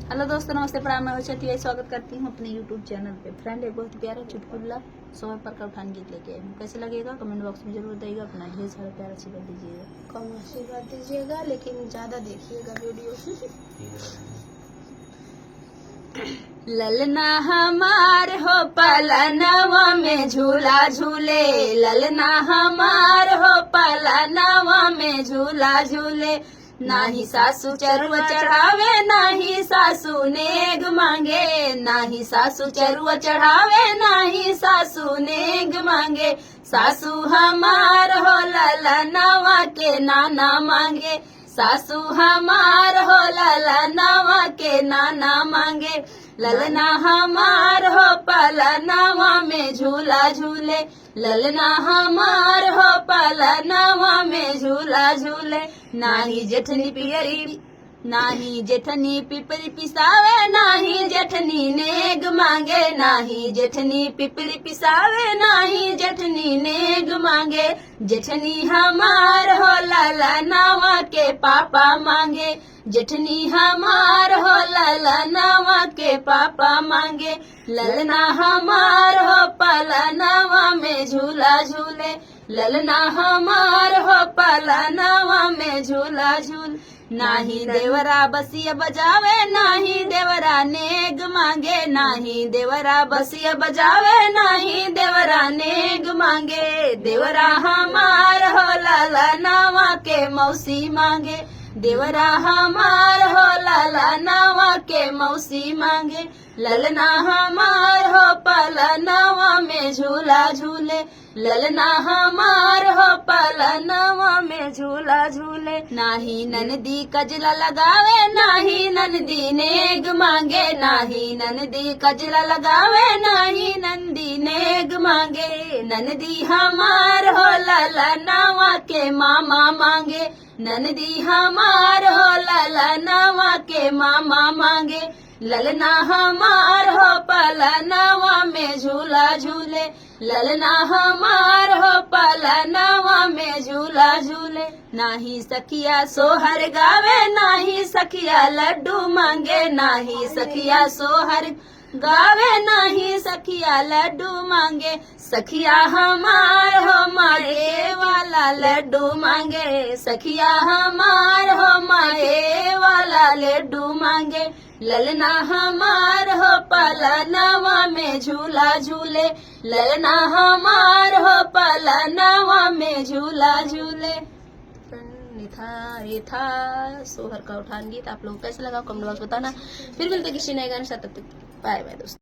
Hello दोस्तों, नमस्ते, प्रणाम। मैं चेती स्वागत करती हूँ अपने यूट्यूब चैनल पे। फ्रेंड, एक बहुत प्यारा चुटकुला सोहर पर का उठान गीत लेके आई हूँ। कैसे लगेगा कमेंट बॉक्स में जरूर बताइएगा। अपना ढेर सारा प्यार आशीर्वाद दीजिएगा। कम आशीर्वाद दीजिएगा, लेकिन ज्यादा देखिएगा वीडियो। ललना हमार हो पलनवा में झूला झूले, ललना हमार हो पलनवा में झूला झूले। नाही सासू चरुआ चढ़ावे, नाही सासू नेग मांगे, नाही सासू चरुआ चढ़ावे, नाही सासू नेग मांगे। सासू हमार हो ललनवा के नाना मांगे, सासू हमार हो ललनवा के नाना मांगे। ललना हमार हो पलनवा में झूला झूले, ललना हमार हो पलनवा में झूला झूले। नाही जेठनी पियरी, नाही जेठनी पिपरी पिसावे, नाही जेठनी नेग मांगे, नाही जेठनी पिपरी पिसावे, नाही जेठनी नेग मांगे। जेठनी हमार हो ललनवा के पापा मांगे, जेठनी हमार हो ललनवा के पापा मांगे। ललना हमार हो पलनवा में झूला झूले, ललना हमार हो पलनवा में झूला झूल। नाही देवरा बसिया बजावे, नाही देवरा नेग मांगे, नाही देवरा बसिया बजावे, नाही देवरा नेग मांगे। देवरा हमार हो ललनवा के मौसी मांगे, देवरा हमार हो ललनवा के मौसी मांगे। ललना हमार हो पलनवा में झूला झूले, ललना हमार हो पलनवा में झूला झूले। नाही ननदी कजला लगावे, नाही ननदी नेग मांगे, नाही ननदी कजला लगावे, नाही नंदी नेग मांगे। ननदी हमार हो ललनवा के मामा मांगे, ननदी हमार हो ललनवा के मामा मांगे। ललना हमार हो पलनवा में झूला झूले, ललना हमार हो पलनवा में झूला झूले। नाही सखिया सोहर गावे, नाही सखिया लड्डू मांगे, नाही सखिया सोहर गावे, नाही सखिया लड्डू मांगे। सखिया हमार हो माए वाला लड्डू मांगे, सखिया हमार हो माए वाला लड्डू मांगे। ललना हमार हो पलनवा में झूला झूले, ललना हमार हो पलनवा में झूला झूले। ये था सोहर का उठान गीत। आप लोग कैसे लगा कमेंट बॉक्स बताना। फिर मिलते किसी नए गाने साथ, तब तक बाय बाय दोस्तों।